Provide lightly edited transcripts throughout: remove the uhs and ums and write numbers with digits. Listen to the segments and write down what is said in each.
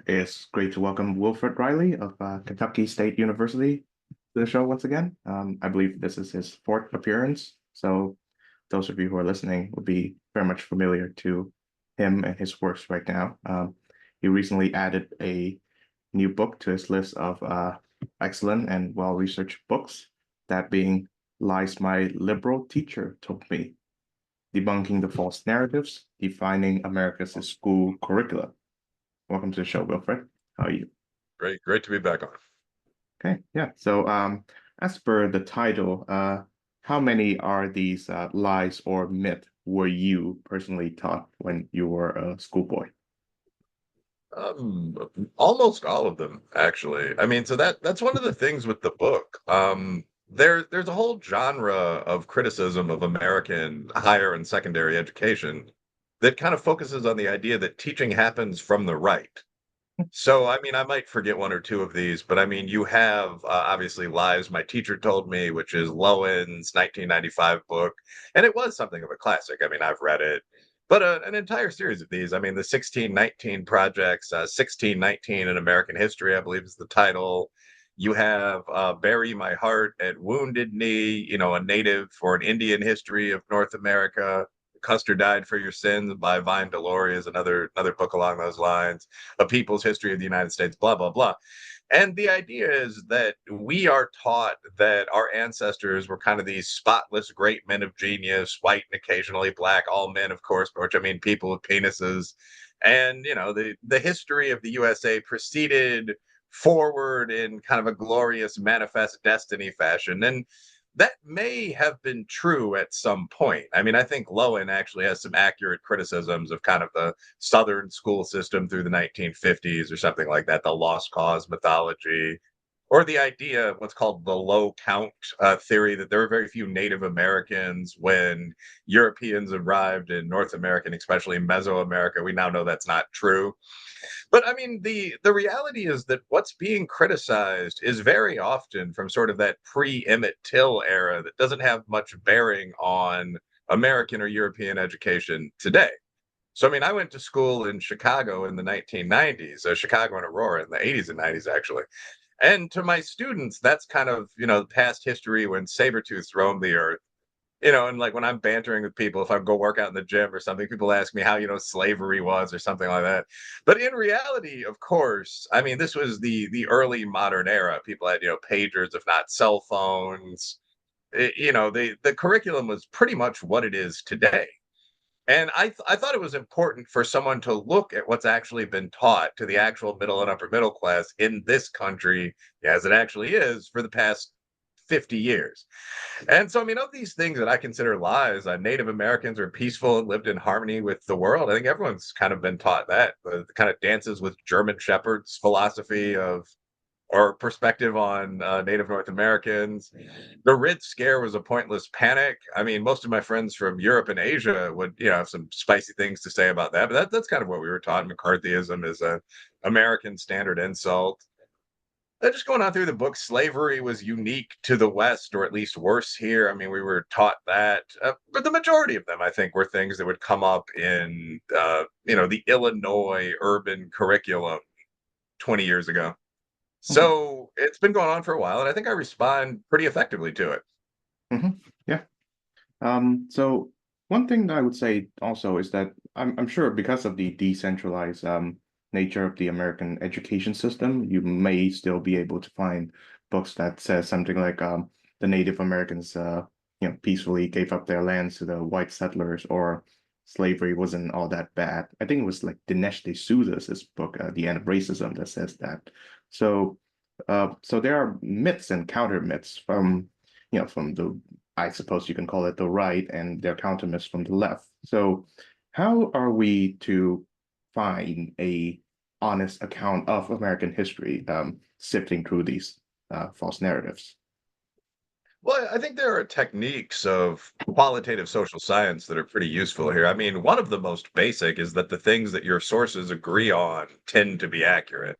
It's great to welcome Wilfred Reilly of Kentucky State University to the show once again. I believe this is his fourth appearance, so those of you who are listening will be very much familiar to him and his works right now. He recently added a new book to his list of excellent and well-researched books, that being Lies My Liberal Teacher Told Me, Debunking the False Narratives, Defining America's School Curricula. Welcome to the show, Wilfred. How are you? Great to be back on. Okay, yeah. So, as per the title, how many are these lies or myth were you personally taught when you were a schoolboy? Um, Almost all of them, actually. I mean, so that's one of the things with the book. There's a whole genre of criticism of American higher and secondary education that kind of focuses on the idea that teaching happens from the right. So, I mean, I might forget one or two of these, but I mean, you have obviously Lies My Teacher Told Me, which is Lowen's 1995 book. And it was something of a classic. I mean, I've read it, but an entire series of these. I mean, the 1619 projects, 1619 in American History, I believe is the title. You have Bury My Heart at Wounded Knee, a native or an Indian history of North America. Custer Died for Your Sins by Vine Delory is another book along those lines. A People's History of the United States, blah, blah, blah. And the idea is that we are taught that our ancestors were kind of these spotless great men of genius, white and occasionally black, all men, of course, which I mean people with penises. And the history of the USA proceeded forward in kind of a glorious manifest destiny fashion. And that may have been true at some point. I mean, I think Lowen actually has some accurate criticisms of kind of the Southern school system through the 1950s or something like that, the lost cause mythology, or the idea of what's called the low count theory that there were very few Native Americans when Europeans arrived in North America, and especially Mesoamerica. We now know that's not true. But I mean, the reality is that what's being criticized is very often from sort of that pre-Emmett Till era that doesn't have much bearing on American or European education today. So I mean, I went to school in Chicago in the 1990s, Chicago and Aurora in the 80s and 90s actually. And to my students, that's kind of, past history when Sabretooths roamed the earth. And like when I'm bantering with people, if I go work out in the gym or something, people ask me how, slavery was or something like that. But in reality, of course, I mean, this was the early modern era. People had, pagers, if not cell phones. The curriculum was pretty much what it is today. And I thought it was important for someone to look at what's actually been taught to the actual middle and upper middle class in this country, as it actually is, for the past 50 years. And so, I mean, of these things that I consider lies, Native Americans are peaceful and lived in harmony with the world. I think everyone's kind of been taught that. The kind of dances with German shepherds philosophy of or perspective on Native North Americans. The Red Scare was a pointless panic. I mean, most of my friends from Europe and Asia would, have some spicy things to say about that. But that's kind of what we were taught. McCarthyism is an American standard insult. Just going on through the book, slavery was unique to the West, or at least worse here. I mean, we were taught that, but the majority of them, I think, were things that would come up in, the Illinois urban curriculum 20 years ago. Mhm, So it's been going on for a while, and I think I respond pretty effectively to it. mhm, yeah. So one thing that I would say also is that I'm sure because of the decentralized nature of the American education system, you may still be able to find books that says something like the Native Americans peacefully gave up their lands to the white settlers, or slavery wasn't all that bad. I think it was like Dinesh D'Souza's book, The End of Racism, that says that. So so there are myths and counter myths from the, I suppose you can call it, the right, and their countermeasures from the left. So how are we to find a honest account of American history, sifting through these false narratives? Well, I think there are techniques of qualitative social science that are pretty useful here. I mean, one of the most basic is that the things that your sources agree on tend to be accurate.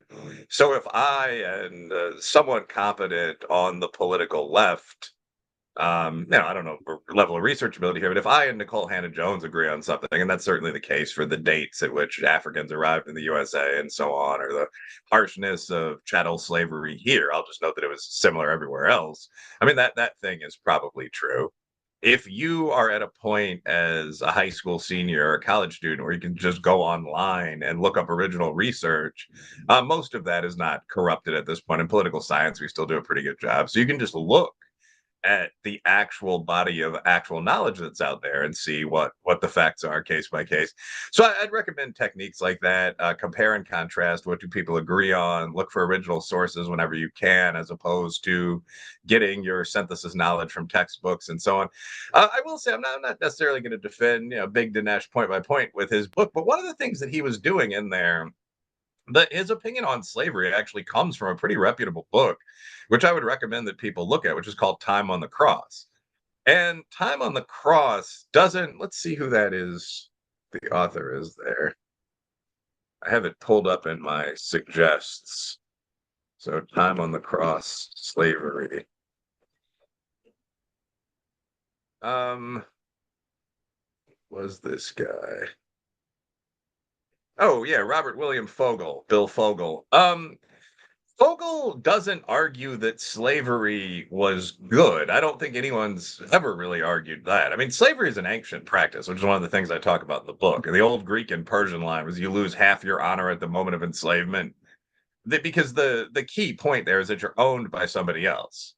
So if I and someone competent on the political left I don't know level of researchability here, but if I and Nicole Hannah-Jones agree on something, and that's certainly the case for the dates at which Africans arrived in the USA and so on, or the harshness of chattel slavery here, I'll just note that it was similar everywhere else. I mean, that thing is probably true. If you are at a point as a high school senior or a college student where you can just go online and look up original research, most of that is not corrupted at this point. In political science, we still do a pretty good job. So you can just look at the actual body of actual knowledge that's out there and see what the facts are case by case. So I'd recommend techniques like that. Compare and contrast. What do people agree on? Look for original sources whenever you can, as opposed to getting your synthesis knowledge from textbooks and so on. I will say I'm not necessarily going to defend Big Dinesh point by point with his book, but one of the things that he was doing in there, that his opinion on slavery actually comes from a pretty reputable book, which I would recommend that people look at, which is called Time on the Cross. And Time on the Cross doesn't, let's see who that is, the author is there. I have it pulled up in my suggests. So Time on the Cross, slavery. Was this guy? Oh yeah, Robert William Fogel, Bill Fogel. Fogel doesn't argue that slavery was good. I don't think anyone's ever really argued that. I mean, slavery is an ancient practice, which is one of the things I talk about in the book. And the old Greek and Persian line was you lose half your honor at the moment of enslavement. Because the key point there is that you're owned by somebody else.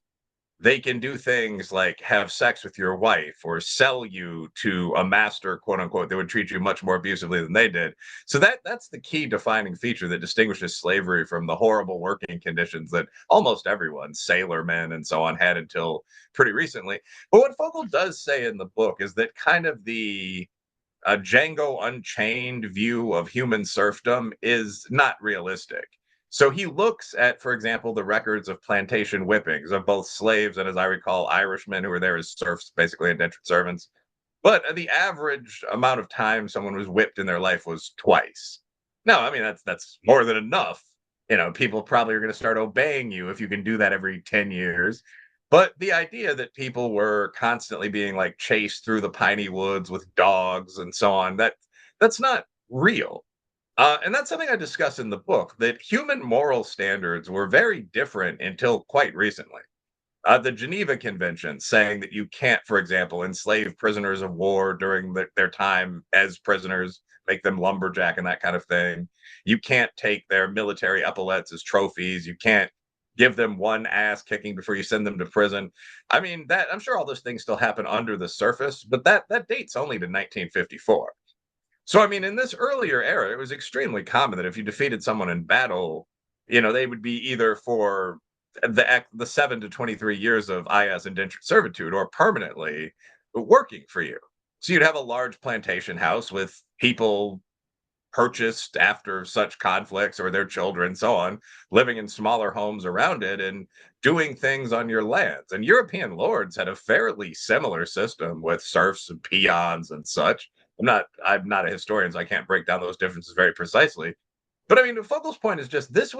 They can do things like have sex with your wife or sell you to a master, quote unquote, that would treat you much more abusively than they did. So that's the key defining feature that distinguishes slavery from the horrible working conditions that almost everyone, sailormen and so on, had until pretty recently. But what Fogel does say in the book is that kind of the Django Unchained view of human serfdom is not realistic. So he looks at, for example, the records of plantation whippings of both slaves and, as I recall, Irishmen who were there as serfs, basically indentured servants. But the average amount of time someone was whipped in their life was twice. No, I mean that's more than enough. People probably are going to start obeying you if you can do that every 10 years. But the idea that people were constantly being like chased through the piney woods with dogs and so on, that's not real. And that's something I discuss in the book, that human moral standards were very different until quite recently. The Geneva Convention saying that you can't, for example, enslave prisoners of war during their time as prisoners, make them lumberjack and that kind of thing. You can't take their military epaulets as trophies. You can't give them one ass kicking before you send them to prison. I mean, that I'm sure all those things still happen under the surface, but that dates only to 1954. So, I mean, in this earlier era, it was extremely common that if you defeated someone in battle, they would be either for the 7 to 23 years of IS indentured servitude or permanently working for you. So you'd have a large plantation house with people purchased after such conflicts or their children, so on, living in smaller homes around it and doing things on your lands. And European lords had a fairly similar system with serfs and peons and such. I'm not a historian, so I can't break down those differences very precisely. But I mean, Fogel's point is just this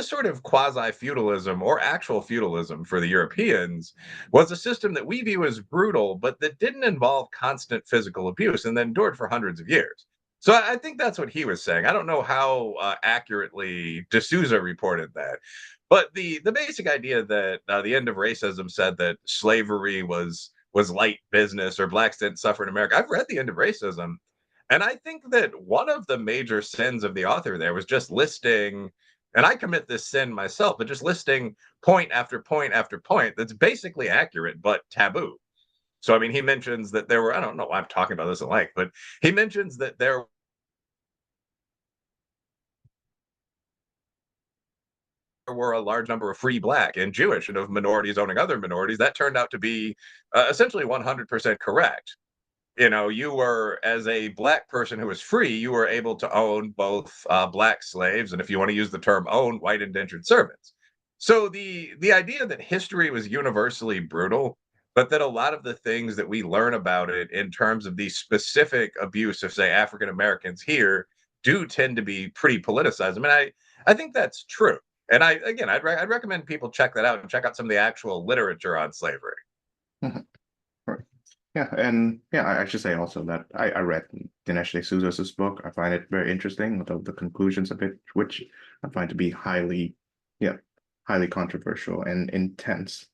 sort of quasi feudalism or actual feudalism for the Europeans was a system that we view as brutal, but that didn't involve constant physical abuse and then endured for hundreds of years. So I think that's what he was saying. I don't know how accurately D'Souza reported that, but the basic idea that the end of racism said that slavery was light business or blacks didn't suffer in America. I've read The End of Racism, and I think that one of the major sins of the author there was just listing, and I commit this sin myself, but just listing point after point after point that's basically accurate but taboo. So, I mean, he mentions that there were, I don't know why I'm talking about this at length, but he mentions that there were a large number of free black and Jewish and of minorities owning other minorities. That turned out to be essentially 100% correct. You were, as a black person who was free, you were able to own both black slaves and, if you want to use the term own, white indentured servants. So the idea that history was universally brutal, but that a lot of the things that we learn about it in terms of the specific abuse of, say, African Americans here do tend to be pretty politicized. I mean, I think that's true. And I'd recommend people check that out and check out some of the actual literature on slavery. Yeah, and yeah, I should say also that I read Dinesh D'Souza's book. I find it very interesting, although the conclusions of it, which I find to be highly, yeah, highly controversial and intense.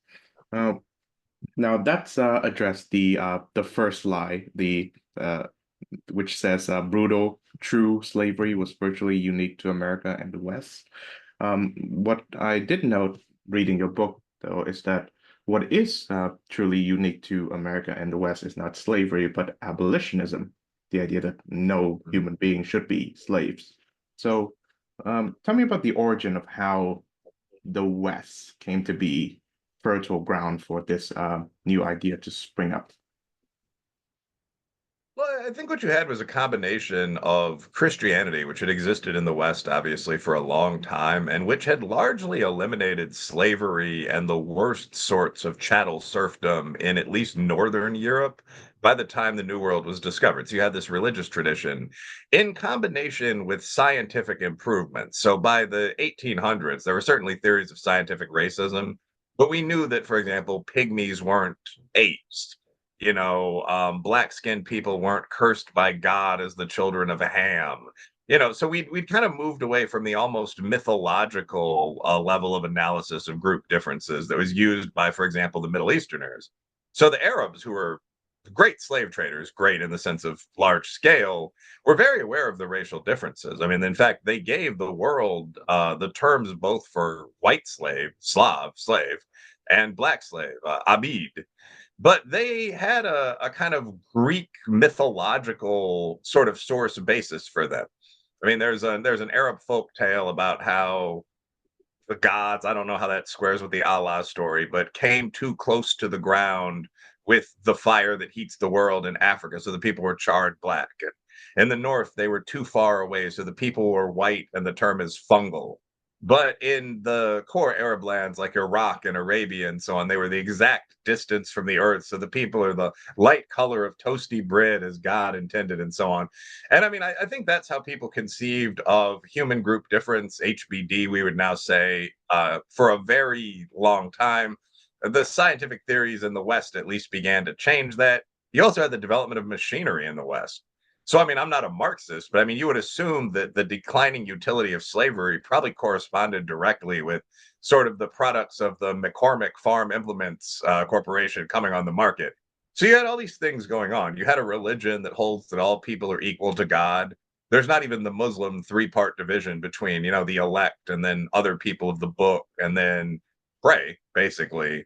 Uh, Now that's addressed the first lie, the which says brutal, true slavery was virtually unique to America and the West. What I did note reading your book, though, is that what is truly unique to America and the West is not slavery, but abolitionism, the idea that no human being should be slaves. So, tell me about the origin of how the West came to be fertile ground for this new idea to spring up. Well, I think what you had was a combination of Christianity, which had existed in the West, obviously, for a long time, and which had largely eliminated slavery and the worst sorts of chattel serfdom in at least Northern Europe by the time the New World was discovered. So you had this religious tradition in combination with scientific improvements. So by the 1800s, there were certainly theories of scientific racism, but we knew that, for example, pygmies weren't apes. Black skinned people weren't cursed by God as the children of Ham. So we'd kind of moved away from the almost mythological level of analysis of group differences that was used by, for example, the Middle Easterners. So the Arabs, who were great slave traders, great in the sense of large scale, were very aware of the racial differences. I mean, in fact, they gave the world the terms both for white slave, Slav, slave, and black slave, Abid, but they had a kind of Greek mythological sort of source basis for them. I mean, there's an Arab folk tale about how the gods, I don't know how that squares with the Allah story, but came too close to the ground with the fire that heats the world in Africa. So the people were charred black. And in the north, they were too far away. So the people were white, and the term is fungal. But in the core Arab lands like Iraq and Arabia and so on, they were the exact distance from the earth. So the people are the light color of toasty bread as God intended, and so on. And I mean, I think that's how people conceived of human group difference, HBD, we would now say, for a very long time. The scientific theories in the West at least began to change that. You also had the development of machinery in the West. So, I mean, I'm not a Marxist, but I mean, you would assume that the declining utility of slavery probably corresponded directly with sort of the products of the McCormick Farm Implements Corporation coming on the market. So you had all these things going on. You had a religion that holds that all people are equal to God. There's not even the Muslim three-part division between, the elect and then other people of the book and then pray, basically.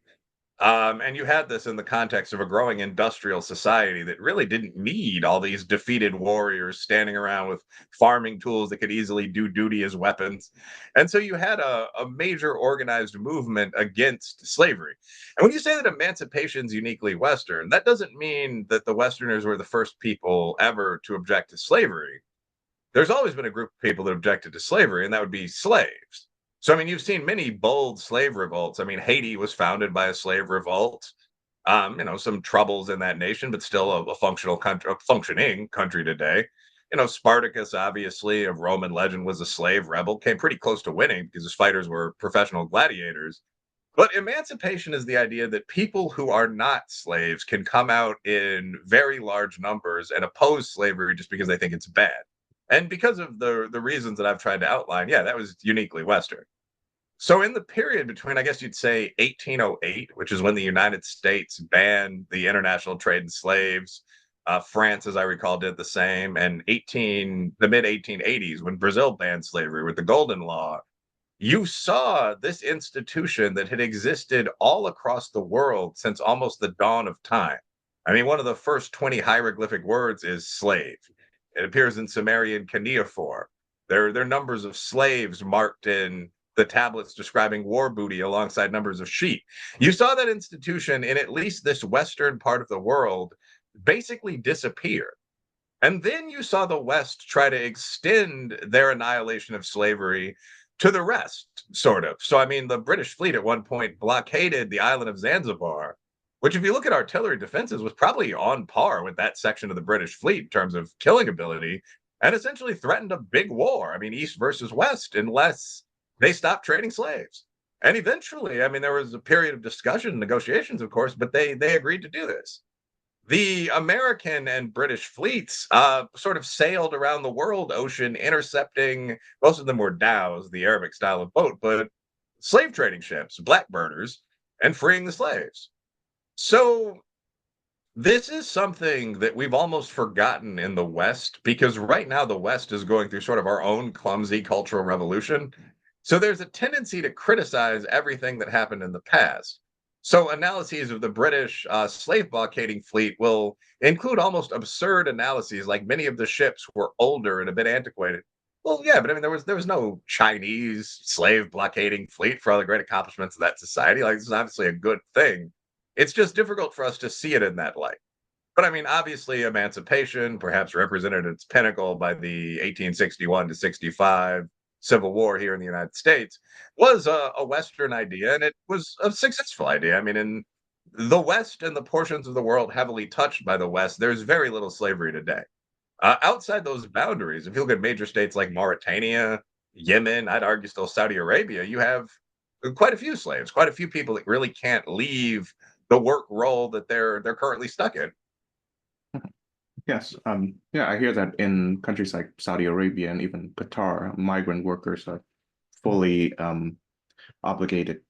And you had this in the context of a growing industrial society that really didn't need all these defeated warriors standing around with farming tools that could easily do duty as weapons. And so you had a major organized movement against slavery. And when you say that emancipation is uniquely Western, that doesn't mean that the Westerners were the first people ever to object to slavery. There's always been a group of people that objected to slavery, and that would be slaves. So, I mean, you've seen many bold slave revolts. I mean, Haiti was founded by a slave revolt. Some troubles in that nation, but still a functional country, a functioning country today. Spartacus, obviously, of Roman legend, was a slave rebel, came pretty close to winning because his fighters were professional gladiators. But emancipation is the idea that people who are not slaves can come out in very large numbers and oppose slavery just because they think it's bad. And because of the reasons that I've tried to outline, yeah, that was uniquely Western. So in the period between, I guess you'd say 1808, which is when the United States banned the international trade in slaves, France, as I recall, did the same, and the mid 1880s when Brazil banned slavery with the Golden Law, you saw this institution that had existed all across the world since almost the dawn of time. I mean, one of the first 20 hieroglyphic words is slave. It appears in Sumerian cuneiform. There are numbers of slaves marked in the tablets describing war booty alongside numbers of sheep. You saw that institution in at least this western part of the world basically disappear. And then you saw the West try to extend their annihilation of slavery to the rest, sort of. So, I mean, the British fleet at one point blockaded the island of Zanzibar, which, if you look at artillery defenses, was probably on par with that section of the British fleet in terms of killing ability, and essentially threatened a big war. I mean, East versus West, unless they stopped trading slaves. And eventually, I mean, there was a period of discussion, negotiations, of course, but they agreed to do this. the American and British fleets sort of sailed around the world ocean, intercepting, most of them were dhows, the Arabic style of boat, but slave trading ships, blackbirders, and freeing the slaves. So this is something that we've almost forgotten in the West because right now the West is going through sort of our own clumsy cultural revolution. So there's a tendency to criticize everything that happened in the past. So analyses of the British slave blockading fleet will include almost absurd analyses, like many of the ships were older and a bit antiquated. Well, yeah, but I mean there was no Chinese slave blockading fleet for all the great accomplishments of that society. Like this is obviously a good thing. It's just difficult for us to see it in that light. But I mean, obviously, emancipation, perhaps represented at its pinnacle by the 1861 to 65 Civil War here in the United States, was a Western idea, and it was a successful idea. I mean, in the West and the portions of the world heavily touched by the West, there's very little slavery today. Outside those boundaries, if you look at major states like Mauritania, Yemen, I'd argue still Saudi Arabia, you have quite a few slaves, quite a few people that really can't leave the work role that they're currently stuck in. Yes, yeah, I hear that in countries like Saudi Arabia and even Qatar, migrant workers are fully obligated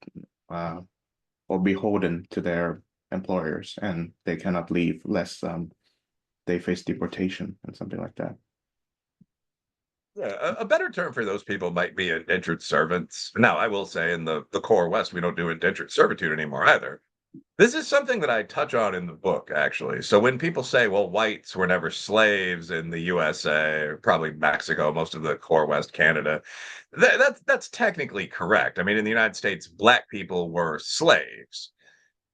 uh, or beholden to their employers, and they cannot leave lest they face deportation and something like that. Yeah, a better term for those people might be indentured servants. Now, I will say in the core West, we don't do indentured servitude anymore either. This is something that I touch on in the book, actually. So when people say, well, whites were never slaves in the USA, or probably Mexico, most of the core West, Canada, that's technically correct. I mean, in the United States, black people were slaves.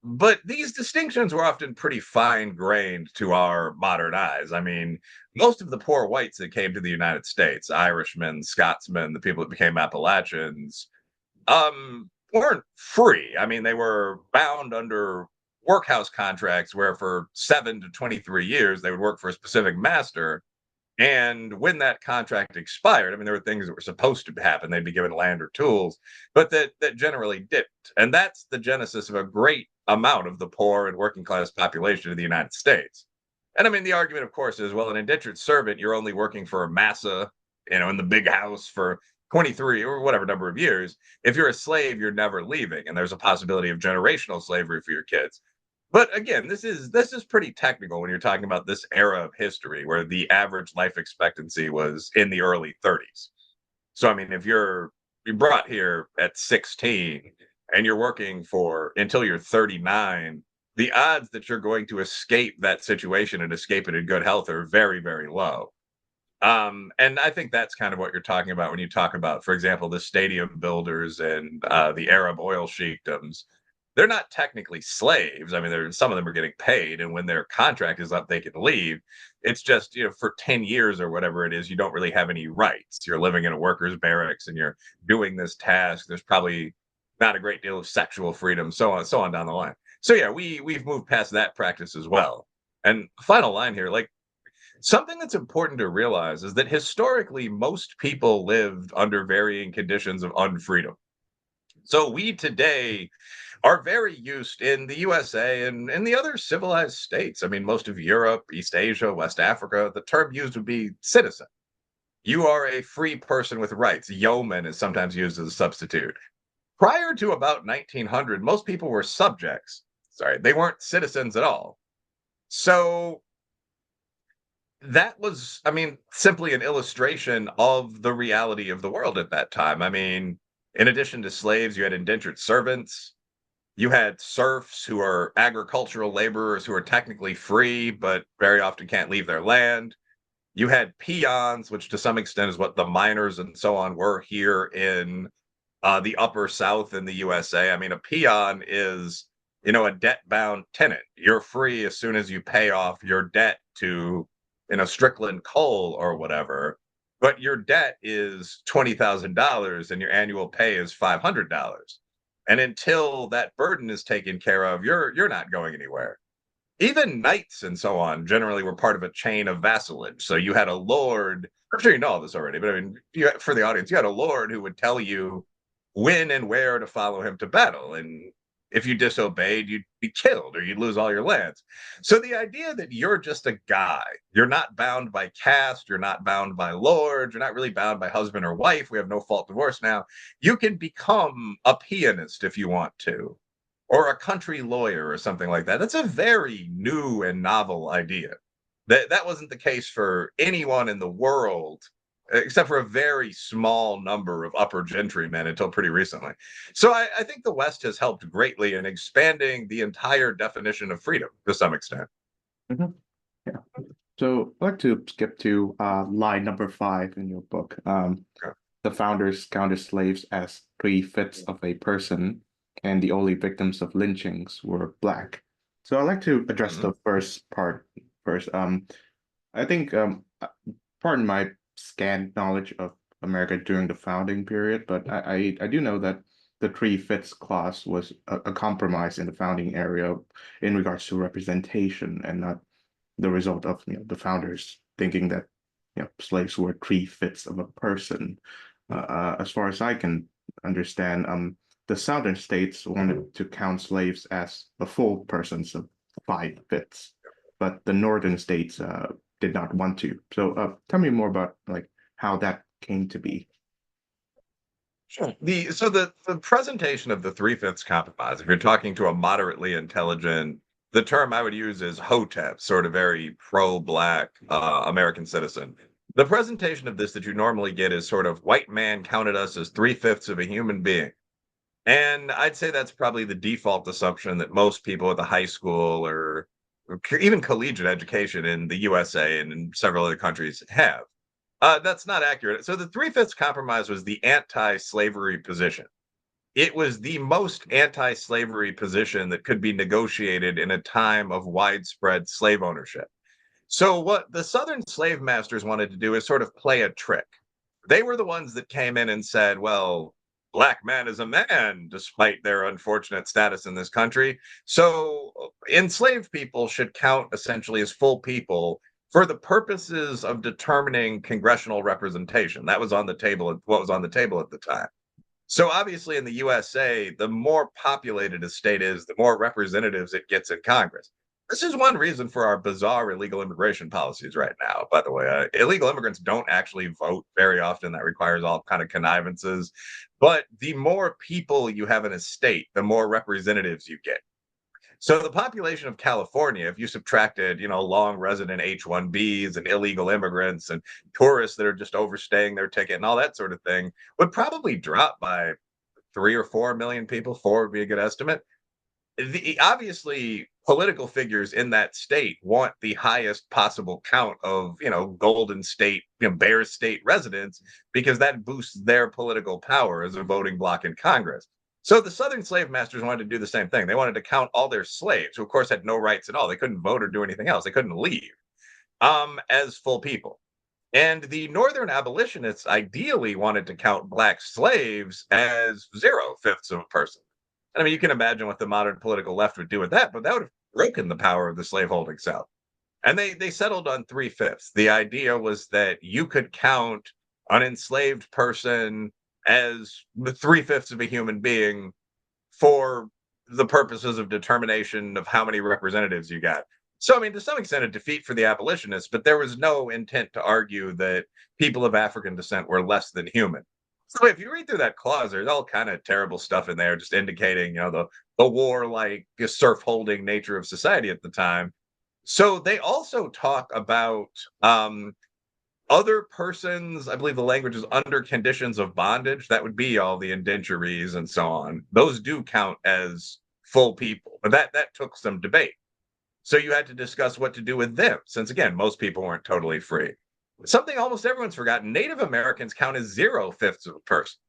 But these distinctions were often pretty fine grained to our modern eyes. I mean, most of the poor whites that came to the United States, Irishmen, Scotsmen, the people that became Appalachians, weren't free. I mean, they were bound under workhouse contracts where for 7 to 23 years they would work for a specific master. And when that contract expired, I mean, there were things that were supposed to happen. They'd be given land or tools, but that generally didn't. And that's the genesis of a great amount of the poor and working class population of the United States. And I mean, the argument, of course, is well, an indentured servant, you're only working for a massa, in the big house for 23 or whatever number of years. If you're a slave, you're never leaving. And there's a possibility of generational slavery for your kids. But again, this is pretty technical when you're talking about this era of history where the average life expectancy was in the early 30s. So I mean, if you're brought here at 16 and you're working for until you're 39, the odds that you're going to escape that situation and escape it in good health are very, very low. And I think that's kind of what you're talking about when you talk about, for example, the stadium builders and the Arab oil sheikdoms. They're not technically slaves. I mean, some of them are getting paid, and when their contract is up, they can leave. It's just, for 10 years or whatever it is, you don't really have any rights. You're living in a worker's barracks and you're doing this task. There's probably not a great deal of sexual freedom, so on down the line. So yeah, we've moved past that practice as well. And final line here, like something that's important to realize is that historically most people lived under varying conditions of unfreedom. So we today are very used in the USA and in the other civilized states. I mean, most of Europe, East Asia, West Africa, the term used would be citizen. You are a free person with rights. Yeoman is sometimes used as a substitute. Prior to about 1900, most people were subjects. Sorry, they weren't citizens at all. So that was, I mean, simply an illustration of the reality of the world at that time. I mean, in addition to slaves, you had indentured servants, you had serfs who are agricultural laborers who are technically free, but very often can't leave their land. You had peons, which to some extent is what the miners and so on were here in the upper South in the USA. I mean, a peon is, a debt bound tenant. You're free as soon as you pay off your debt to, Strickland Coal or whatever. But your debt is $20,000 and your annual pay is $500. And until that burden is taken care of, you're not going anywhere. Even knights and so on generally were part of a chain of vassalage. So you had a lord. I'm sure you know all this already, but I mean, for the audience, you had a lord who would tell you when and where to follow him to battle. And If you disobeyed, you'd be killed or you'd lose all your lands. So the idea that you're just a guy, you're not bound by caste, you're not bound by lord, you're not really bound by husband or wife. We have no fault divorce now. You can become a pianist if you want to, or a country lawyer or something like that. That's a very new and novel idea. That wasn't the case for anyone in the world except for a very small number of upper gentrymen until pretty recently. So I think the West has helped greatly in expanding the entire definition of freedom to some extent. Mhm. Yeah. So I'd like to skip to line number 5 in your book. Yeah. The founders counted slaves as 3/5 of a person, and the only victims of lynchings were black. So I'd like to address Mhm. the first part first. I think, pardon my scant knowledge of America during the founding period, but I do know that the 3/5 clause was a compromise in the founding area in regards to representation, and not the result of the founders thinking that slaves were 3/5 of a person. As far as I can understand, the southern states wanted to count slaves as a full person, so 5/5, but the northern states did not want to. So tell me more about like how that came to be. Sure. The presentation of the three-fifths compromise, if you're talking to a moderately intelligent, the term I would use is hotep, sort of very pro-black American citizen. The presentation of this that you normally get is sort of white man counted us as three-fifths of a human being. And I'd say that's probably the default assumption that most people at the high school or even collegiate education in the USA and in several other countries have. That's not accurate. So the Three-Fifths Compromise was the anti-slavery position. It was the most anti-slavery position that could be negotiated in a time of widespread slave ownership. So what the Southern slave masters wanted to do is sort of play a trick. They were the ones that came in and said, well, black man is a man, despite their unfortunate status in this country. So enslaved people should count essentially as full people for the purposes of determining congressional representation. That was on the table, what was on the table at the time. So obviously in the USA, the more populated a state is, the more representatives it gets in Congress. This is one reason for our bizarre illegal immigration policies right now. By the way, illegal immigrants don't actually vote very often. That requires all kind of connivances. But the more people you have in a state, the more representatives you get. So the population of California, if you subtracted, long resident H-1Bs and illegal immigrants and tourists that are just overstaying their ticket and all that sort of thing, would probably drop by 3 or 4 million people. Four would be a good estimate. Obviously, political figures in that state want the highest possible count of, Golden State, Bear State residents, because that boosts their political power as a voting bloc in Congress. So the Southern slave masters wanted to do the same thing. They wanted to count all their slaves, who of course had no rights at all. They couldn't vote or do anything else. They couldn't leave, as full people. And the Northern abolitionists ideally wanted to count black slaves as 0/5 of a person. And I mean, you can imagine what the modern political left would do with that, but that would have broken the power of the slaveholding South. And they settled on 3/5. The idea was that you could count an enslaved person as the 3/5 of a human being for the purposes of determination of how many representatives you got. So, I mean, to some extent, a defeat for the abolitionists, but there was no intent to argue that people of African descent were less than human. So, if you read through that clause, there's all kind of terrible stuff in there, just indicating, the warlike, serf holding nature of society at the time. So, they also talk about other persons, I believe the language is under conditions of bondage. That would be all the indenturies and so on. Those do count as full people, but that took some debate. So you had to discuss what to do with them, since again, most people weren't totally free. Something almost everyone's forgotten: Native Americans count as 0/5 of a person.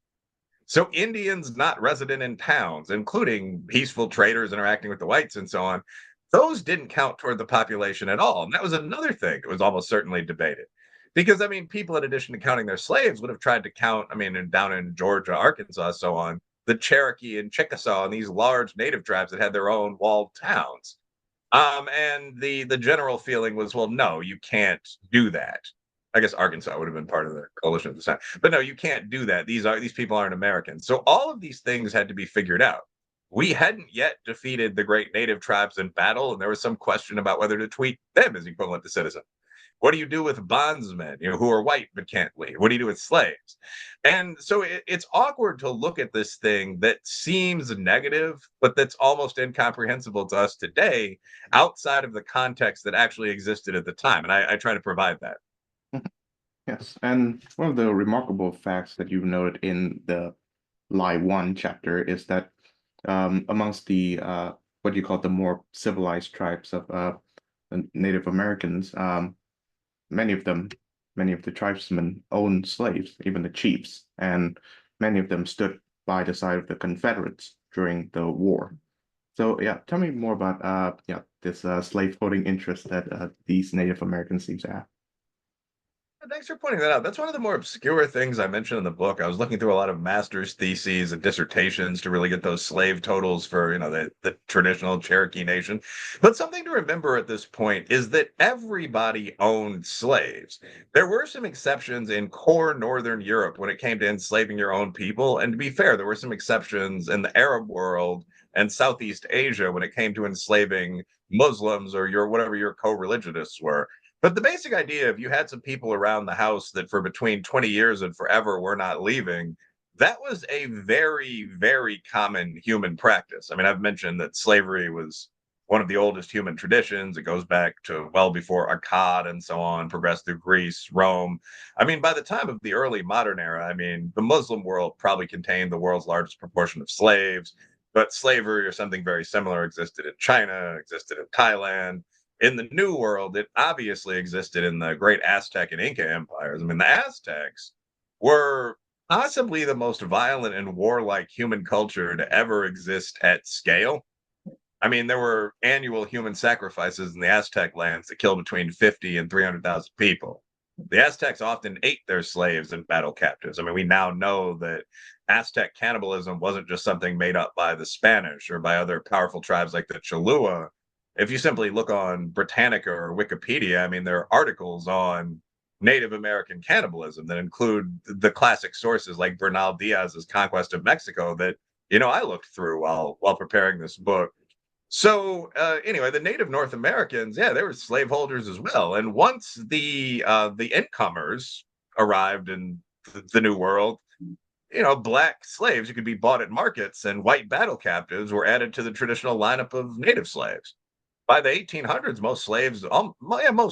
So Indians not resident in towns, including peaceful traders interacting with the whites and so on, those didn't count toward the population at all. And that was another thing that was almost certainly debated. Because I mean, people, in addition to counting their slaves, would have tried to count, I mean, down in Georgia, Arkansas, so on, the Cherokee and Chickasaw and these large native tribes that had their own walled towns. And the general feeling was, well, no, you can't do that. I guess Arkansas would have been part of the coalition at the time, but no, you can't do that. These people aren't Americans. So all of these things had to be figured out. we hadn't yet defeated the great native tribes in battle, and there was some question about whether to treat them as equivalent to citizens. What do you do with bondsmen, who are white but can't leave? What do you do with slaves? And so it's awkward to look at this thing that seems negative, but that's almost incomprehensible to us today outside of the context that actually existed at the time. And I try to provide that. Yes, and one of the remarkable facts that you've noted in the Lie 1 chapter is that amongst the what you call the more civilized tribes of Native Americans, many of them, many of the tribesmen owned slaves, even the chiefs, and many of them stood by the side of the Confederates during the war. So yeah, tell me more about yeah, this slave-holding interest that these Native Americans seem to have. Thanks for pointing that out. That's one of the more obscure things I mentioned in the book. I was looking through a lot of master's theses and dissertations to really get those slave totals for, the traditional Cherokee Nation. But something to remember at this point is that everybody owned slaves. There were some exceptions in core Northern Europe when it came to enslaving your own people. And to be fair, there were some exceptions in the Arab world and Southeast Asia when it came to enslaving Muslims or your whatever your co-religionists were. But the basic idea, if you had some people around the house that for between 20 years and forever were not leaving, that was a very, very common human practice. I mean, I've mentioned that slavery was one of the oldest human traditions. It goes back to well before Akkad and so on, progressed through Greece, Rome. I mean, by the time of the early modern era, I mean, the Muslim world probably contained the world's largest proportion of slaves, but slavery or something very similar existed in China, existed in Thailand. In the New World, it obviously existed in the great Aztec and Inca empires. I mean, the Aztecs were possibly the most violent and warlike human culture to ever exist at scale. I mean, there were annual human sacrifices in the Aztec lands that killed between 50 and 300,000 people. The Aztecs often ate their slaves and battle captives. I mean, we now know that Aztec cannibalism wasn't just something made up by the Spanish or by other powerful tribes like the Cholula. If you simply look on Britannica or Wikipedia, I mean, there are articles on Native American cannibalism that include the classic sources like Bernal Diaz's Conquest of Mexico that I looked through while preparing this book. So anyway, the native North Americans, yeah, they were slaveholders as well. And once the incomers arrived in the New World, black slaves who could be bought at markets and white battle captives were added to the traditional lineup of native slaves. By the 1800s, most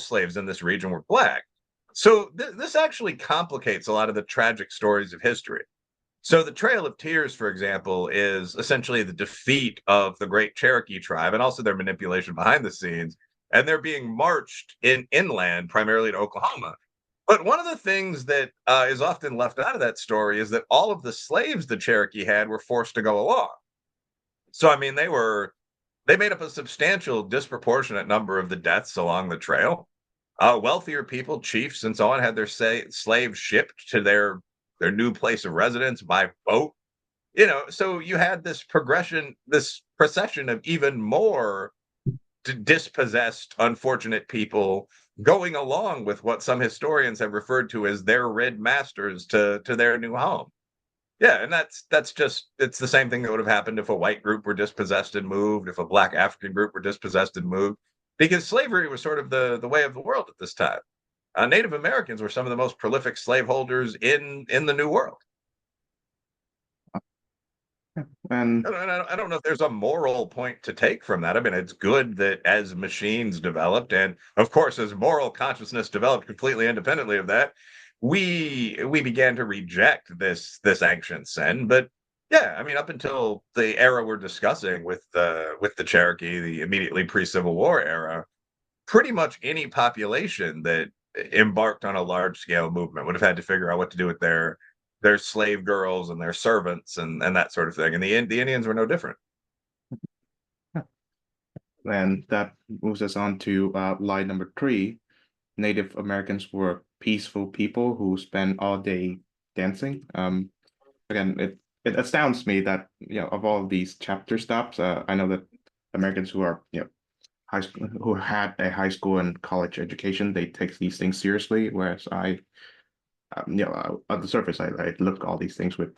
slaves in this region were black. So this actually complicates a lot of the tragic stories of history. So the Trail of Tears, for example, is essentially the defeat of the Great Cherokee tribe and also their manipulation behind the scenes. And they're being marched inland, primarily to Oklahoma. But one of the things that is often left out of that story is that all of the slaves the Cherokee had were forced to go along. So I mean, they made up a substantial, disproportionate number of the deaths along the trail. Wealthier people, chiefs, and so on, had their slaves shipped to their new place of residence by boat. So you had this progression, this procession of even more dispossessed, unfortunate people going along with what some historians have referred to as their red masters to their new home. Yeah, and that's just it's the same thing that would have happened if a white group were dispossessed and moved, if a black African group were dispossessed and moved, because slavery was sort of the way of the world at this time. Native Americans were some of the most prolific slaveholders in the New World. And I don't know if there's a moral point to take from that. I mean, it's good that as machines developed, and of course, as moral consciousness developed completely independently of that, we began to reject this ancient sin. But yeah, I mean, up until the era we're discussing with the Cherokee, the immediately pre-Civil War era, pretty much any population that embarked on a large scale movement would have had to figure out what to do with their slave girls and their servants and that sort of thing. And the Indians were no different. and that moves us on to lie number 3. Native Americans were peaceful people who spend all day dancing. Again, it astounds me that of all these chapter stops, I know that Americans who are high school who had a high school and college education, they take these things seriously, whereas I on the surface, I look all these things with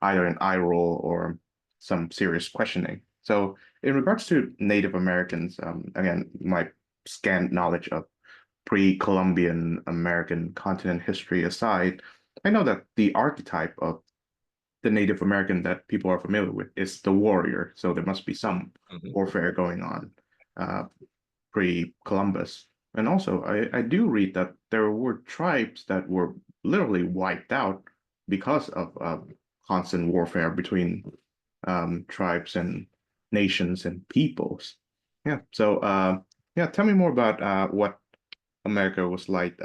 either an eye roll or some serious questioning. So, in regards to Native Americans, again, my scant knowledge of pre-Columbian American continent history aside, I know that the archetype of the Native American that people are familiar with is the warrior. So there must be some Mhm. warfare going on uh, pre-Columbus. And also, I do read that there were tribes that were literally wiped out because of constant warfare between tribes and nations and peoples. Yeah. So, yeah, tell me more about what America was like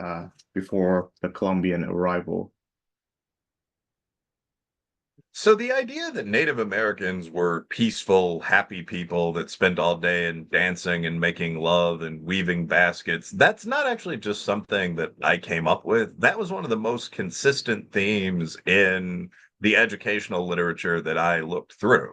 before the Columbian arrival. So the idea that Native Americans were peaceful, happy people that spent all day in dancing and making love and weaving baskets, that's not actually just something that I came up with. That was one of the most consistent themes in the educational literature that I looked through.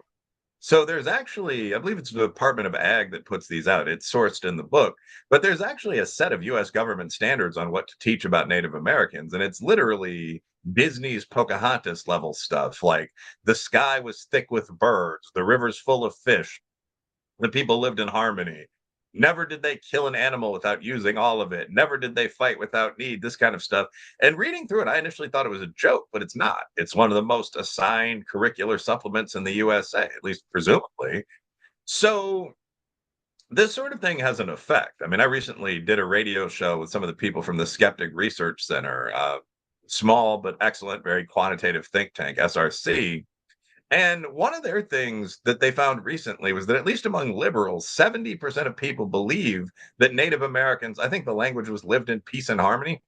So there's actually, I believe it's the Department of Ag that puts these out. It's sourced in the book, but there's actually a set of US government standards on what to teach about Native Americans. And it's literally Disney's Pocahontas level stuff. Like the sky was thick with birds, the river's full of fish, the people lived in harmony. Never did they kill an animal without using all of it. Never did they fight without need, this kind of stuff. And reading through it, I initially thought it was a joke, but it's not. It's one of the most assigned curricular supplements in the USA, at least presumably. So this sort of thing has an effect. I mean, I recently did a radio show with some of the people from the Skeptic Research Center, small but excellent, very quantitative think tank, SRC, and one of their things that they found recently was that at least among liberals, 70% of people believe that Native Americans, I think the language was lived in peace and harmony.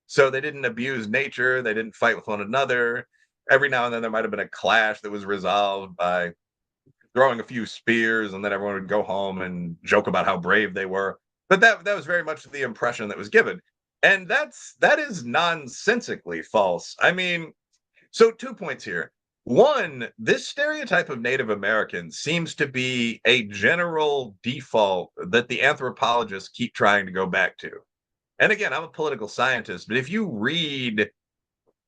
So they didn't abuse nature, they didn't fight with one another. Every now and then there might have been a clash that was resolved by throwing a few spears, and then everyone would go home and joke about how brave they were. But that was very much the impression that was given. And that is nonsensically false. I mean, so 2 points here. One, this stereotype of Native Americans seems to be a general default that the anthropologists keep trying to go back to. And again, I'm a political scientist, but if you read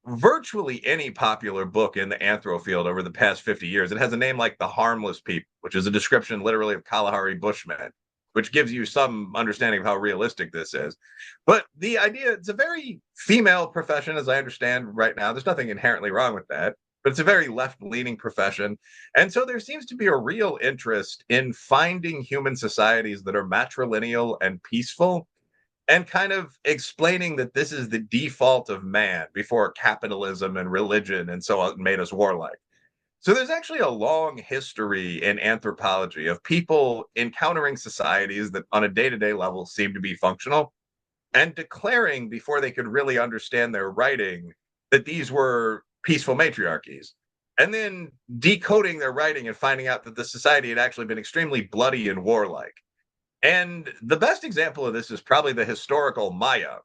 virtually any popular book in the anthro field over the past 50 years, it has a name like The Harmless People, which is a description literally of Kalahari Bushmen, which gives you some understanding of how realistic this is. But the idea, it's a very female profession, as I understand right now. There's nothing inherently wrong with that, but it's a very left leaning profession. And so there seems to be a real interest in finding human societies that are matrilineal and peaceful, and kind of explaining that this is the default of man before capitalism and religion and so on made us warlike. So there's actually a long history in anthropology of people encountering societies that on a day-to-day level seem to be functional and declaring before they could really understand their writing that these were peaceful matriarchies. And then decoding their writing and finding out that the society had actually been extremely bloody and warlike. And the best example of this is probably the historical Maya,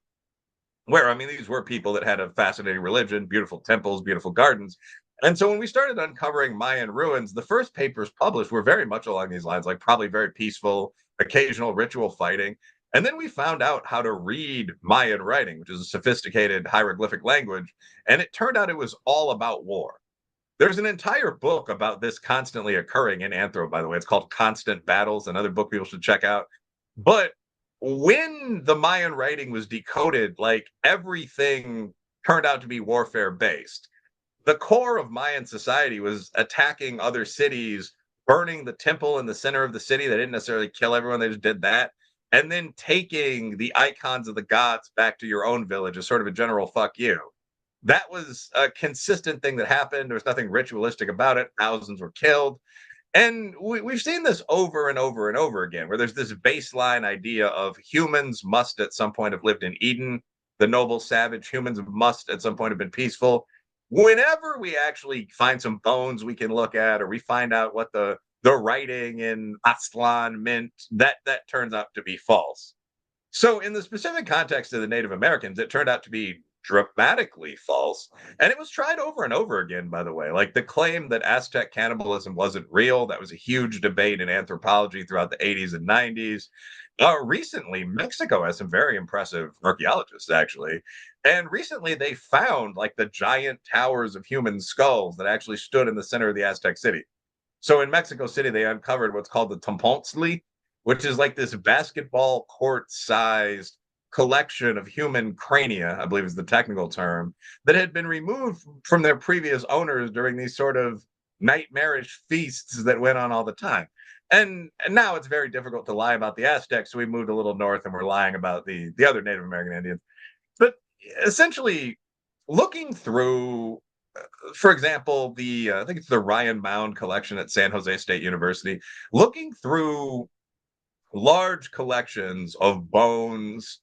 where, I mean, these were people that had a fascinating religion, beautiful temples, beautiful gardens. And so when we started uncovering Mayan ruins, the first papers published were very much along these lines, like probably very peaceful, occasional ritual fighting. And then we found out how to read Mayan writing, which is a sophisticated hieroglyphic language. And it turned out it was all about war. There's an entire book about this constantly occurring in Anthro, by the way. It's called Constant Battles, another book people should check out. But when the Mayan writing was decoded, like everything turned out to be warfare based. The core of Mayan society was attacking other cities, burning the temple in the center of the city. They didn't necessarily kill everyone, they just did that. And then taking the icons of the gods back to your own village as sort of a general fuck you. That was a consistent thing that happened. There was nothing ritualistic about it. Thousands were killed. And we've seen this over and over and over again, where there's this baseline idea of humans must at some point have lived in Eden, the noble savage humans must at some point have been peaceful. Whenever we actually find some bones we can look at, or we find out what the writing in Aztlan meant, that turns out to be false. So, in the specific context of the Native Americans, it turned out to be dramatically false. And it was tried over and over again, by the way. Like the claim that Aztec cannibalism wasn't real, that was a huge debate in anthropology throughout the 80s and 90s. Recently, Mexico has some very impressive archaeologists, actually. And recently, they found like the giant towers of human skulls that actually stood in the center of the Aztec city. So in Mexico City, they uncovered what's called the Tempontzli, which is like this basketball court sized collection of human crania, I believe is the technical term, that had been removed from their previous owners during these sort of nightmarish feasts that went on all the time. And now it's very difficult to lie about the Aztecs, so we moved a little north and we're lying about the other Native American Indians. But essentially, looking through, for example, the I think it's the Ryan Mound collection at San Jose State University, looking through large collections of bones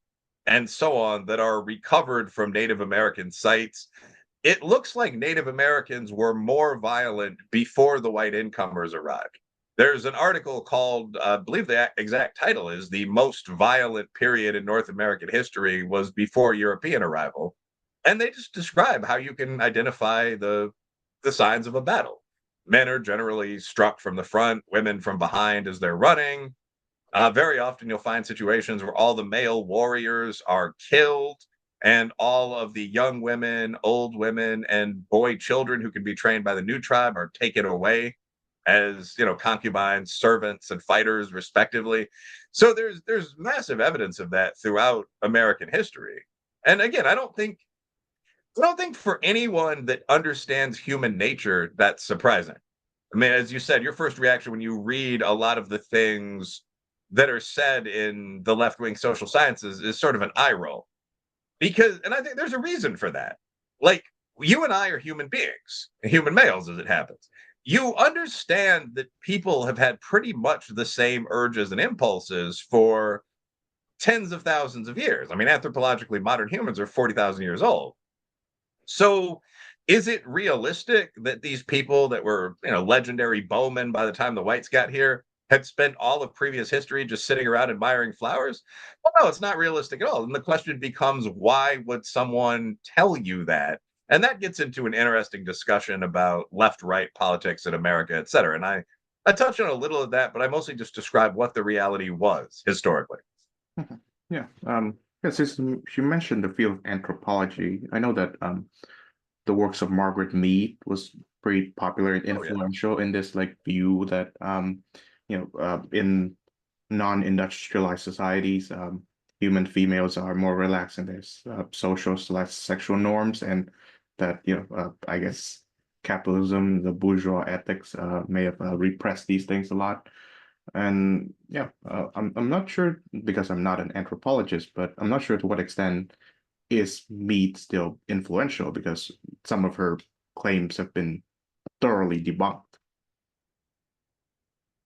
and so on that are recovered from Native American sites, it looks like Native Americans were more violent before the white incomers arrived. There's an article called, I believe the exact title is "The Most Violent Period in North American History Was Before European Arrival." And they just describe how you can identify the signs of a battle. Men are generally struck from the front, women from behind as they're running. Very often, you'll find situations where all the male warriors are killed, and all of the young women, old women, and boy children who can be trained by the new tribe are taken away as concubines, servants, and fighters, respectively. So there's massive evidence of that throughout American history. And again, I don't think for anyone that understands human nature that's surprising. I mean, as you said, your first reaction when you read a lot of the things that are said in the left wing social sciences is sort of an eye roll. And I think there's a reason for that. Like, you and I are human beings, human males as it happens. You understand that people have had pretty much the same urges and impulses for tens of thousands of years. I mean, anthropologically, modern humans are 40,000 years old. So, is it realistic that these people that were, legendary bowmen by the time the whites got here had spent all of previous history just sitting around admiring flowers? Well, no, it's not realistic at all. And the question becomes, why would someone tell you that? And that gets into an interesting discussion about left-right politics in America, et cetera. And I touched on a little of that, but I mostly just described what the reality was historically. Mhm. Yeah. Yeah, since you mentioned the field of anthropology, I know that the works of Margaret Mead was pretty popular and Oh yeah. influential in this like view that in non-industrialized societies, human females are more relaxed in their social slash sexual norms, and that I guess capitalism, the bourgeois ethics, may have repressed these things a lot. And yeah, I'm not sure because I'm not an anthropologist, but I'm not sure to what extent is Mead still influential because some of her claims have been thoroughly debunked.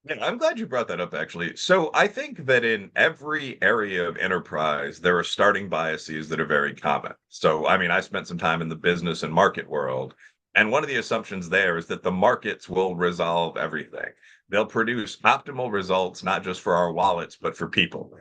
Yeah, I'm glad you brought that up actually. So I think that in every area of enterprise, there are starting biases that are very common. So, I mean, I spent some time in the business and market world, and one of the assumptions there is that the markets will resolve everything. They'll produce optimal results, not just for our wallets, but for people.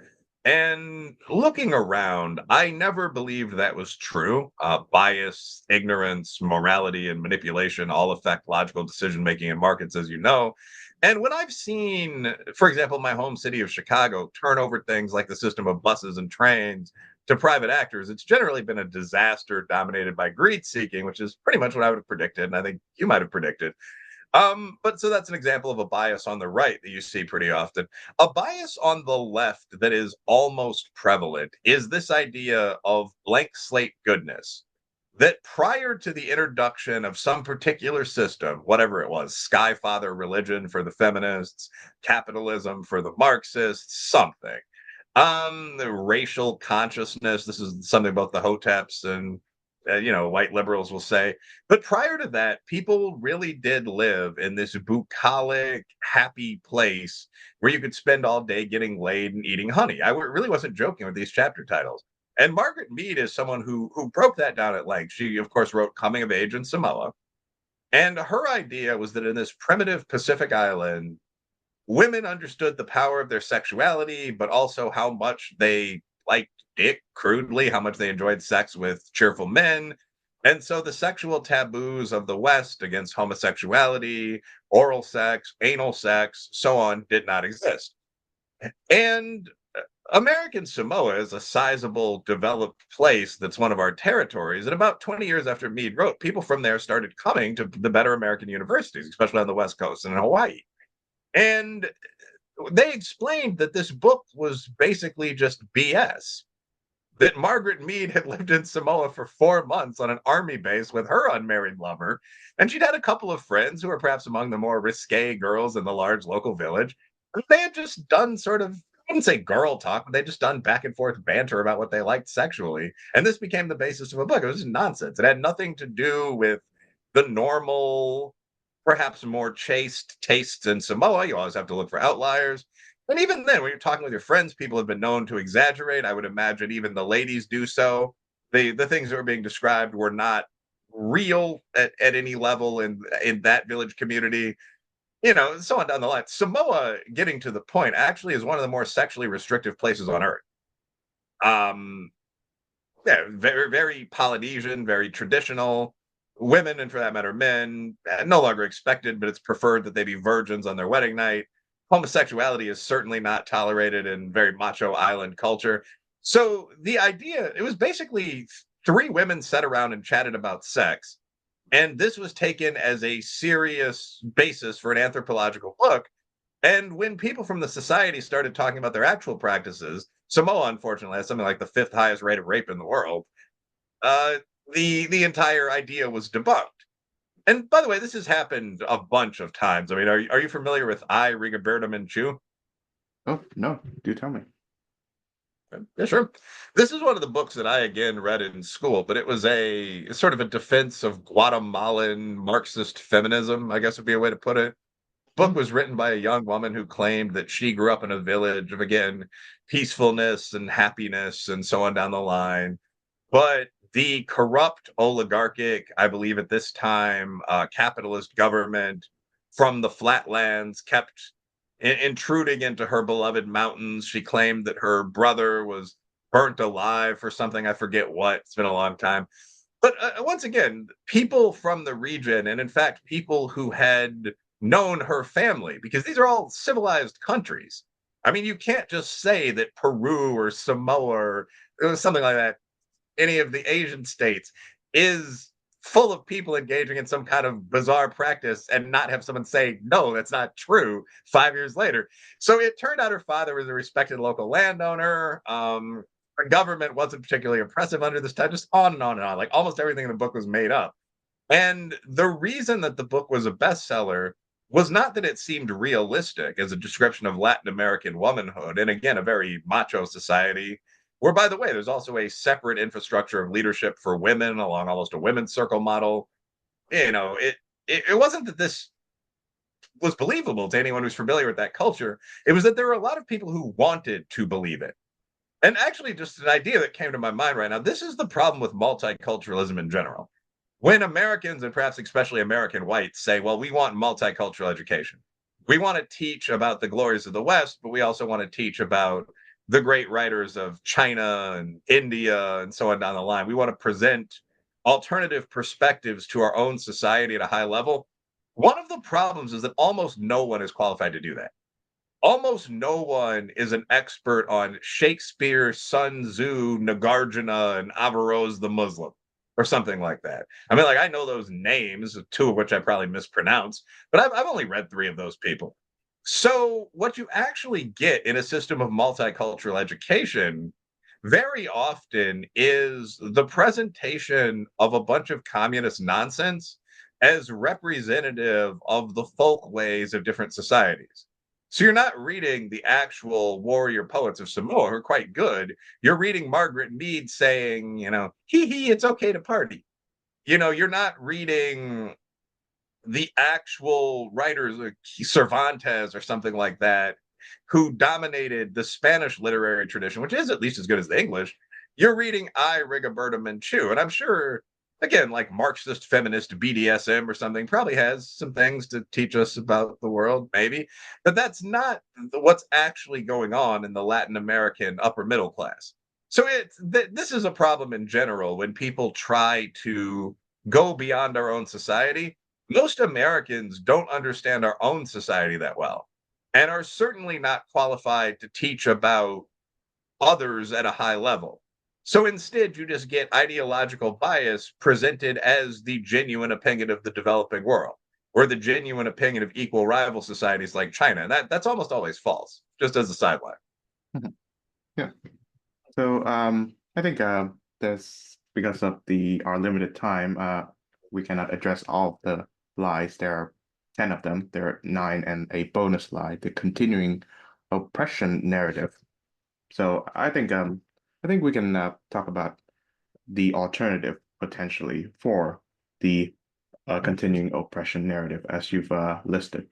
And looking around, I never believed that was true. Bias, ignorance, morality, and manipulation all affect logical decision making in markets, as you know. And when I've seen, for example, my home city of Chicago turn over things like the system of buses and trains to private actors, it's generally been a disaster dominated by greed seeking, which is pretty much what I would have predicted. And I think you might have predicted. But so that's an example of a bias on the right that you see pretty often. A bias on the left that is almost prevalent is this idea of blank slate goodness. That prior to the introduction of some particular system, whatever it was, Sky Father religion for the feminists, capitalism for the Marxists, something. The racial consciousness. This is something about the Hoteps and white liberals will say. But prior to that, people really did live in this bucolic, happy place where you could spend all day getting laid and eating honey. Really wasn't joking with these chapter titles. And Margaret Mead is someone who broke that down at length. She, of course, wrote Coming of Age in Samoa. And her idea was that in this primitive Pacific island, women understood the power of their sexuality, but also how much they liked dick crudely, how much they enjoyed sex with cheerful men. And so the sexual taboos of the West against homosexuality, oral sex, anal sex, so on, did not exist. And American Samoa is a sizable, developed place that's one of our territories. And about 20 years after Meade wrote, people from there started coming to the better American universities, especially on the West Coast and in Hawaii. And they explained that this book was basically just BS. That Margaret Mead had lived in Samoa for 4 months on an army base with her unmarried lover, and she'd had a couple of friends who were perhaps among the more risque girls in the large local village. And they had just done sort of, I wouldn't say girl talk, but they'd just done back and forth banter about what they liked sexually. And this became the basis of a book. It was just nonsense. It had nothing to do with the normal, perhaps more chaste tastes in Samoa. You always have to look for outliers. And even then, when you're talking with your friends, people have been known to exaggerate. I would imagine even the ladies do so. The things that were being described were not real at any level in that village community, so on down the line. Samoa, getting to the point, actually is one of the more sexually restrictive places on earth. Um, yeah, very, very Polynesian, very traditional. Women, and for that matter, men, no longer expected, but it's preferred that they be virgins on their wedding night. Homosexuality is certainly not tolerated in very macho island culture. So the idea, it was basically three women sat around and chatted about sex. And this was taken as a serious basis for an anthropological book. And when people from the society started talking about their actual practices, Samoa, unfortunately, has something like the fifth highest rate of rape in the world. Uh, the entire idea was debunked. And by the way, this has happened a bunch of times. I mean, are you familiar with I, Rigoberta Menchú? Oh, no, do tell me. Yeah, sure. This is one of the books that I again read in school, but it was a sort of a defense of Guatemalan Marxist feminism, I guess would be a way to put it. Book Mm, was written by a young woman who claimed that she grew up in a village of, again, peacefulness and happiness and so on down the line. But the corrupt oligarchic, I believe at this time, capitalist government from the flatlands kept intruding into her beloved mountains. She claimed that her brother was burnt alive for something. I forget what. It's been a long time. But once again, people from the region, and in fact, people who had known her family, because these are all civilized countries. I mean, you can't just say that Peru or Samoa or something like that, any of the Asian states, is full of people engaging in some kind of bizarre practice and not have someone say, no, that's not true 5 years later. So it turned out her father was a respected local landowner. The government wasn't particularly impressive under this time, just on and on and on. Like almost everything in the book was made up. And the reason that the book was a bestseller was not that it seemed realistic as a description of Latin American womanhood, and again, a very macho society, where, by the way, there's also a separate infrastructure of leadership for women along almost a women's circle model. It wasn't that this was believable to anyone who's familiar with that culture. It was that there were a lot of people who wanted to believe it. And actually, just an idea that came to my mind right now, this is the problem with multiculturalism in general. When Americans, and perhaps especially American whites, say, well, we want multicultural education. We want to teach about the glories of the West, but we also want to teach about the great writers of China and India and so on down the line. We want to present alternative perspectives to our own society at a high level. One of the problems is that almost no one is qualified to do that. Almost no one is an expert on Shakespeare, Sun Tzu, Nagarjuna, and Averroes the Muslim, or something like that. I mean, like, I know those names, two of which I probably mispronounced, but I've only read three of those people. So, what you actually get in a system of multicultural education very often is the presentation of a bunch of communist nonsense as representative of the folkways of different societies. So you're not reading the actual warrior poets of Samoa, who are quite good. You're reading Margaret Mead saying, hee hee, it's okay to party. You're not reading the actual writers like Cervantes or something like that, who dominated the Spanish literary tradition, which is at least as good as the English. You're reading I, Rigoberta Menchú, and I'm sure, again, like Marxist feminist BDSM or something, probably has some things to teach us about the world, maybe, but that's not what's actually going on in the Latin American upper middle class. So this is a problem in general when people try to go beyond our own society. Most Americans don't understand our own society that well and are certainly not qualified to teach about others at a high level. So instead, you just get ideological bias presented as the genuine opinion of the developing world or the genuine opinion of equal rival societies like China. And that's almost always false, just as a sideline. Mhm. Yeah. So I think there's because of the our limited time, we cannot address all of the lies. There are 10 of them. There are nine and a bonus lie, the continuing oppression narrative. So I think we can talk about the alternative potentially for the continuing oppression narrative as you've listed.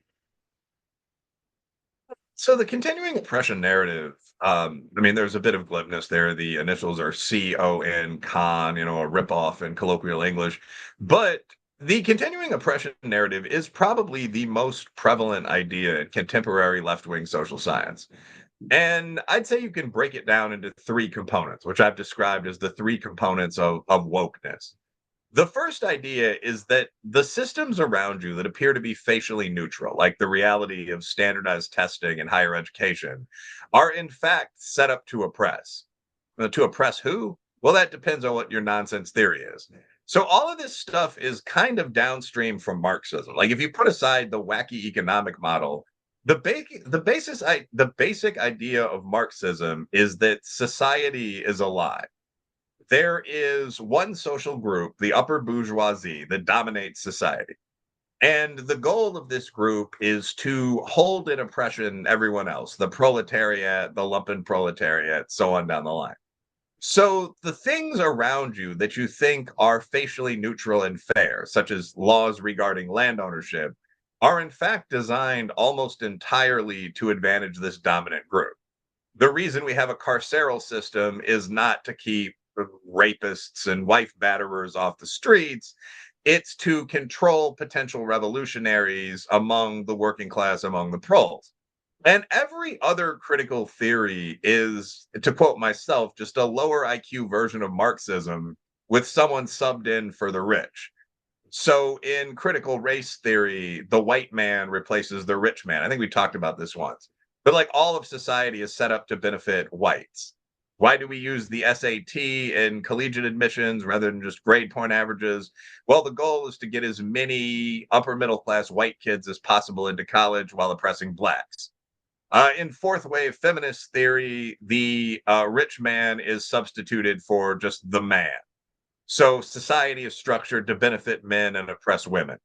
So the continuing oppression narrative, I mean, there's a bit of glibness there. The initials are CON, con, a ripoff in colloquial English. But the continuing oppression narrative is probably the most prevalent idea in contemporary left-wing social science. And I'd say you can break it down into three components, which I've described as the three components of wokeness. The first idea is that the systems around you that appear to be facially neutral, like the reality of standardized testing in higher education, are in fact set up to oppress. To oppress who? Well, that depends on what your nonsense theory is. So all of this stuff is kind of downstream from Marxism. Like if you put aside the wacky economic model, the basic idea of Marxism is that society is a lie. There is one social group, the upper bourgeoisie, that dominates society. And the goal of this group is to hold in oppression everyone else, the proletariat, the lumpen proletariat, so on down the line. So the things around you that you think are facially neutral and fair, such as laws regarding land ownership, are in fact designed almost entirely to advantage this dominant group. The reason we have a carceral system is not to keep rapists and wife batterers off the streets. It's to control potential revolutionaries among the working class, among the proles. And every other critical theory is, to quote myself, just a lower IQ version of Marxism with someone subbed in for the rich. So in critical race theory, the white man replaces the rich man. I think we talked about this once. But like all of society is set up to benefit whites. Why do we use the SAT in collegiate admissions rather than just grade point averages? Well, the goal is to get as many upper middle class white kids as possible into college while oppressing blacks. In fourth wave feminist theory, the rich man is substituted for just the man. So society is structured to benefit men and oppress women.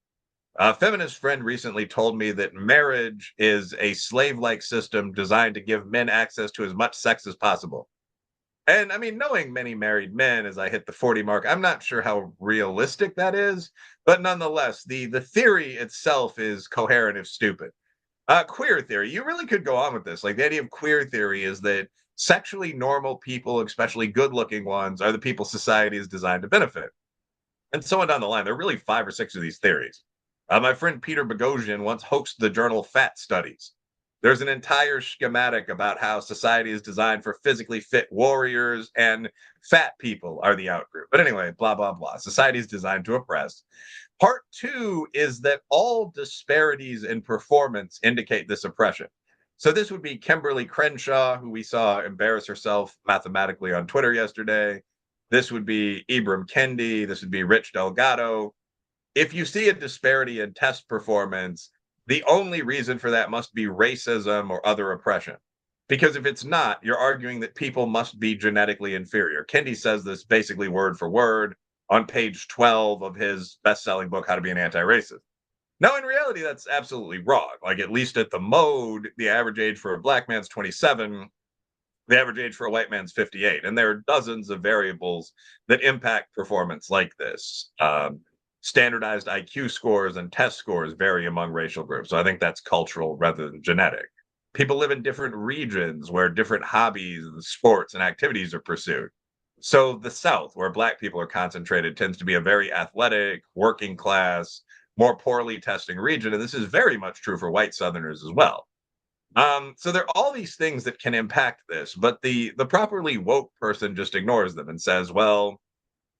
A feminist friend recently told me that marriage is a slave like system designed to give men access to as much sex as possible. And I mean, knowing many married men as I hit the 40 mark, I'm not sure how realistic that is. But nonetheless, the theory itself is coherent if stupid. Queer theory. You really could go on with this. Like the idea of queer theory is that sexually normal people, especially good looking ones, are the people society is designed to benefit. And so on down the line. There are really five or six of these theories. My friend Peter Boghossian once hoaxed the journal Fat Studies. There's an entire schematic about how society is designed for physically fit warriors and fat people are the outgroup. But anyway, blah, blah, blah. Society is designed to oppress. Part two is that all disparities in performance indicate this oppression. So this would be Kimberly Crenshaw, who we saw embarrass herself mathematically on Twitter yesterday. This would be Ibram Kendi. This would be Rich Delgado. If you see a disparity in test performance, the only reason for that must be racism or other oppression. Because if it's not, you're arguing that people must be genetically inferior. Kendi says this basically word for word on page 12 of his best-selling book, How to Be an Anti-Racist. Now, in reality, that's absolutely wrong. Like, at least at the mode, the average age for a black man's 27, the average age for a white man's 58. And there are dozens of variables that impact performance like this. Standardized IQ scores and test scores vary among racial groups. So I think that's cultural rather than genetic. People live in different regions where different hobbies, and sports, and activities are pursued. So the South, where Black people are concentrated, tends to be a very athletic, working class, more poorly testing region. And this is very much true for white Southerners as well. So there are all these things that can impact this, but the properly woke person just ignores them and says, well,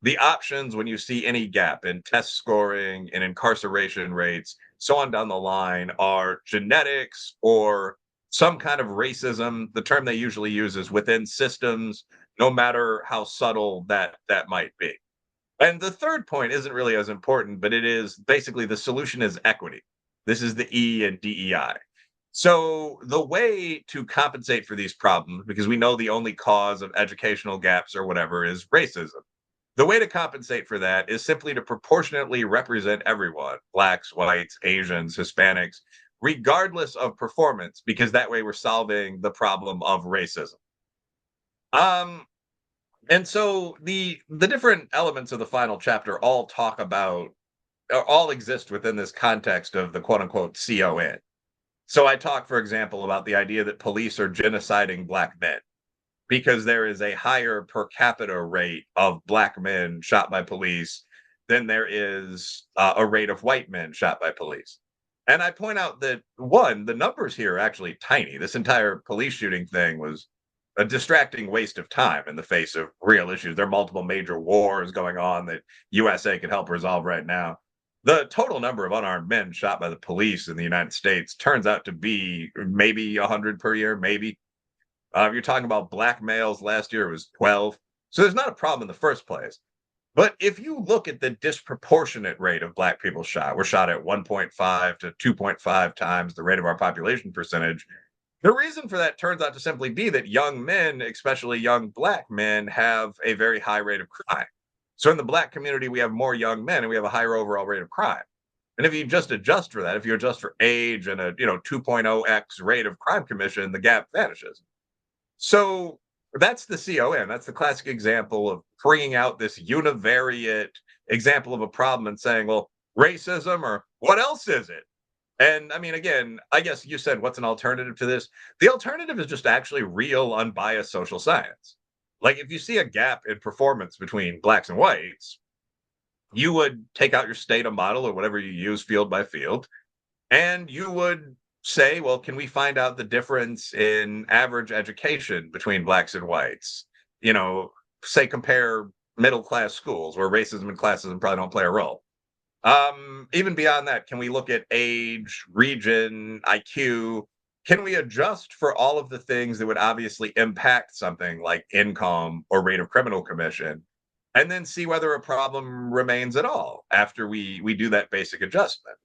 the options when you see any gap in test scoring and incarceration rates, so on down the line, are genetics or some kind of racism. The term they usually use is within systems, no matter how subtle that might be. And the third point isn't really as important, but it is basically the solution is equity. This is the E and DEI. So the way to compensate for these problems, because we know the only cause of educational gaps or whatever is racism. The way to compensate for that is simply to proportionately represent everyone, blacks, whites, Asians, Hispanics, regardless of performance, because that way we're solving the problem of racism. Um, and so the different elements of the final chapter all talk about or all exist within this context of the quote unquote CON. So I talk, for example, about the idea that police are genociding black men because there is a higher per capita rate of black men shot by police than there is a rate of white men shot by police. And I point out that one, the numbers here are actually tiny. This entire police shooting thing was a distracting waste of time in the face of real issues. There are multiple major wars going on that USA could help resolve right now. The total number of unarmed men shot by the police in the United States turns out to be maybe 100 per year, maybe. You're talking about black males last year, it was 12. So there's not a problem in the first place. But if you look at the disproportionate rate of black people shot, we're shot at 1.5 to 2.5 times the rate of our population percentage. The reason for that turns out to simply be that young men, especially young black men, have a very high rate of crime. So in the black community, we have more young men and we have a higher overall rate of crime. And if you just adjust for that, if you adjust for age and a 2.0x rate of crime commission, the gap vanishes. So that's the CON. That's the classic example of bringing out this univariate example of a problem and saying, well, racism or what else is it? And I mean, again, I guess you said what's an alternative to this? The alternative is just actually real, unbiased social science. Like if you see a gap in performance between blacks and whites, you would take out your Stata model or whatever you use field by field, and you would say, well, can we find out the difference in average education between blacks and whites? You know, say compare middle class schools where racism and classism probably don't play a role. Even beyond that, can we look at age, region, IQ? Can we adjust for all of the things that would obviously impact something like income or rate of criminal commission, and then see whether a problem remains at all after we do that basic adjustment?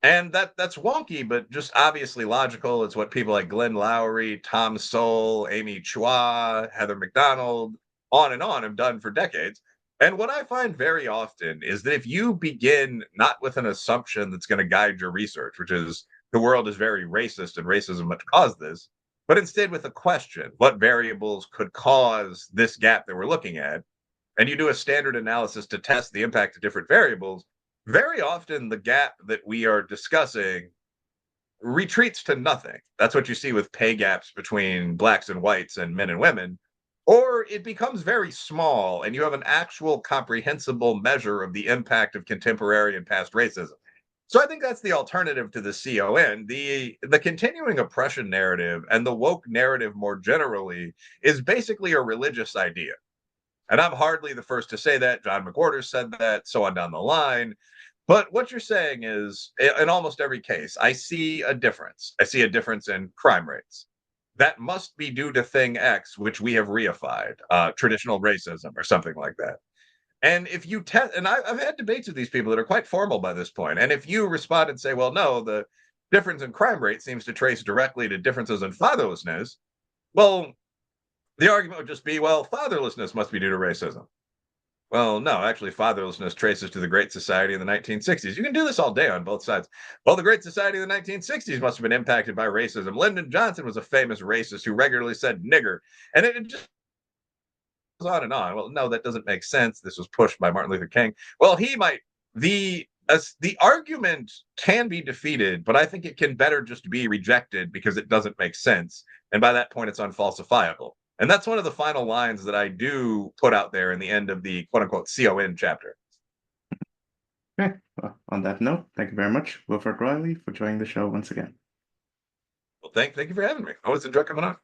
And that's wonky, but just obviously logical. It's what people like Glenn Lowry, Tom Sowell, Amy Chua, Heather McDonald, on have done for decades. And what I find very often is that if you begin not with an assumption that's going to guide your research, which is the world is very racist and racism must cause this, but instead with a question, what variables could cause this gap that we're looking at? And you do a standard analysis to test the impact of different variables, very often the gap that we are discussing retreats to nothing. That's what you see with pay gaps between blacks and whites and men and women. Or it becomes very small and you have an actual comprehensible measure of the impact of contemporary and past racism. So I think that's the alternative to the CON. The continuing oppression narrative and the woke narrative more generally is basically a religious idea. And I'm hardly the first to say that. John McWhorter said that, so on down the line. But what you're saying is, in almost every case, I see a difference. I see a difference in crime rates. That must be due to thing X, which we have reified, traditional racism or something like that. And if you test, and I've had debates with these people that are quite formal by this point. And if you respond and say, well, no, the difference in crime rate seems to trace directly to differences in fatherlessness, well, the argument would just be, well, fatherlessness must be due to racism. Well, no, actually, fatherlessness traces to the Great Society in the 1960s. You can do this all day on both sides. Well, the Great Society in the 1960s must have been impacted by racism. Lyndon Johnson was a famous racist who regularly said nigger. And it just goes on and on. Well, no, that doesn't make sense. This was pushed by Martin Luther King. Well, he might. The argument can be defeated, but I think it can better just be rejected because it doesn't make sense. And by that point, it's unfalsifiable. And that's one of the final lines that I do put out there in the end of the quote unquote CON chapter. Okay. Well, on that note, thank you very much, Wilfred Reilly, for joining the show once again. Well, thank you for having me. I always enjoy coming on.